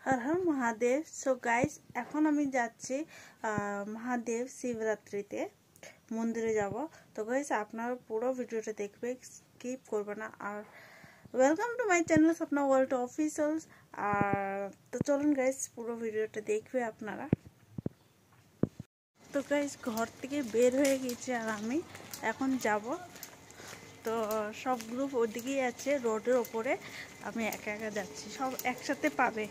हर हर Mahadev. So guys এখন আমি যাচ্ছি महादेव শিবরাত্রিতে মন্দিরে যাব। তো গাইস আপনারা পুরো ভিডিওটা দেখবে, স্কিপ করবে না। আর welcome to my channel Swapna world officials. আর তো চলুন গাইস পুরো ভিডিওটা দেখবে আপনারা। তো গাইস ঘর থেকে বের হয়ে গেছি আর আমি এখন যাব। তো সব গ্রুপ ওদিকেই আছে রোডের ওপরে, আমি একা একা যাচ্ছি, সব একসাথে পাবে।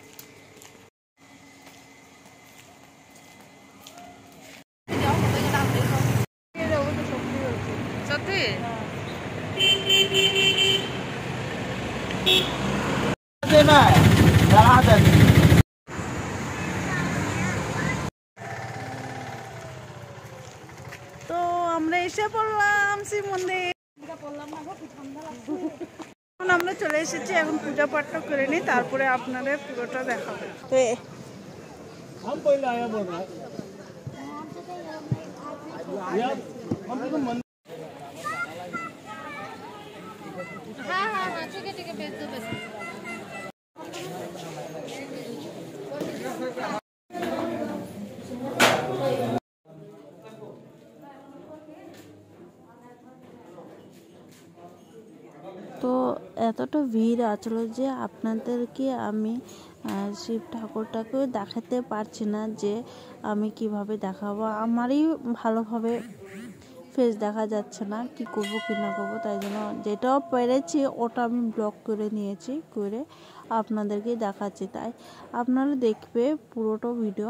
তো আমরা এসে পড়লাম শিব মন্দির। এখন আমরা চলে এসেছি, এখন পূজা পাঠটা করে নিই, তারপরে আপনাদের পুরোটা দেখাবো। তো এতটা ভিড় আসলো যে আপনাদেরকে আমি শিব ঠাকুরটাকেও দেখাতে পারছি না, যে আমি কিভাবে দেখাবো। আমারই ভালোভাবে ফেস দেখা যাচ্ছে না, কি করব কি না করবো। তাই জন্য যেটাও পেরেছি ওটা আমি ব্লগ করে নিয়েছি, করে আপনাদেরকে দেখাচ্ছি। তাই আপনারা দেখবে পুরোটা ভিডিও।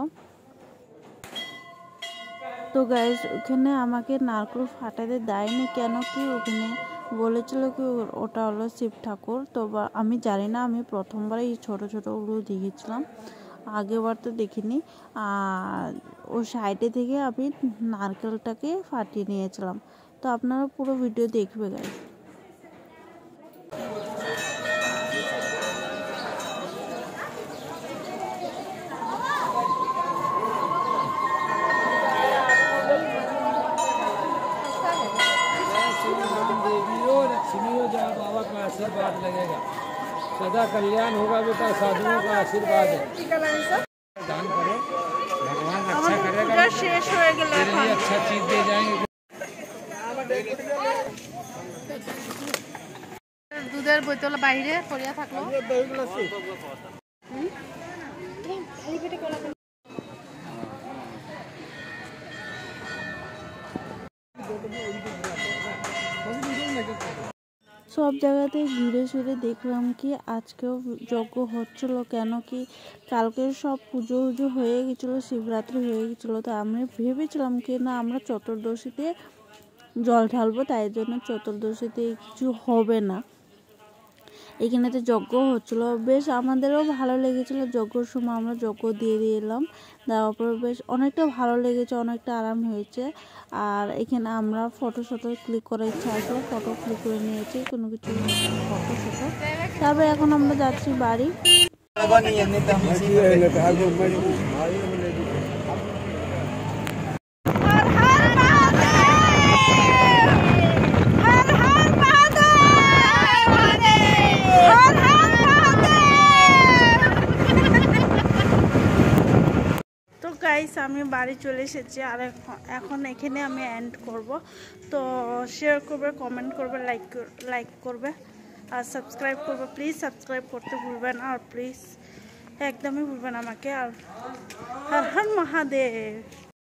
তো গাইস ওখানে আমাকে নারকেল ফাটাতে দেয়নি, কেন কি ওখানে বলেছিল কি ওটা হলো শিব ঠাকুর। তো আমি জানি না, আমি প্রথমবার এই ছোটো ছোটোগুলো দেখেছিলাম, আগেবার তো দেখিনি। আর ও সাইডে থেকে আমি নারকেলটাকে ফাটিয়ে নিয়েছিলাম। তো আপনারা পুরো ভিডিও দেখবে গাইস। बाबा का आशीर्वाद लगेगा, सदा कल्याण होगा बेटा, साधुओं का आशीर्वाद है। दान करो, भगवान अच्छा करेगा, शेष हो गया, अच्छा चीज दे जाएंगे। দুধের বোতল বাইরে পড়িয়া থাকলো। সব জায়গাতে ঘুরে ফিরে দেখলাম কি আজকেও যজ্ঞ হচ্ছিল, কেন কি কালকে সব পুজো উজো হয়ে গেছিলো, শিবরাত্রি হয়ে গেছিলো। তো আমি ভেবেছিলাম কি না আমরা চতুর্দশীতে জল ঢালবো, তাই জন্য চতুর্দশীতে কিছু হবে না। এখানেতে যজ্ঞ হচ্ছিলো, বেশ আমাদেরও ভালো লেগেছিলো। যজ্ঞর সময় আমরা যজ্ঞ দিয়ে এলাম, দেওয়ার পর বেশ অনেকটা ভালো লেগেছে, অনেকটা আরাম হয়েছে। আর এখানে আমরা ফটো ক্লিক করার ইচ্ছা আসলো, ফটো ক্লিক করে নিয়েছি, কোনো কিছু ফটো। তারপরে এখন আমরা যাচ্ছি বাড়ি। গাইস আমি বাড়ি চলে এসেছি, আর এখন এখানে আমি এন্ড করব। তো শেয়ার করবে, কমেন্ট করবে, লাইক করবে আর সাবস্ক্রাইব করবে। প্লিজ সাবস্ক্রাইব করতে ভুলবেন, আর প্লিজ একদমই ভুলবেন আমাকে। আর হর হর মহাদেব।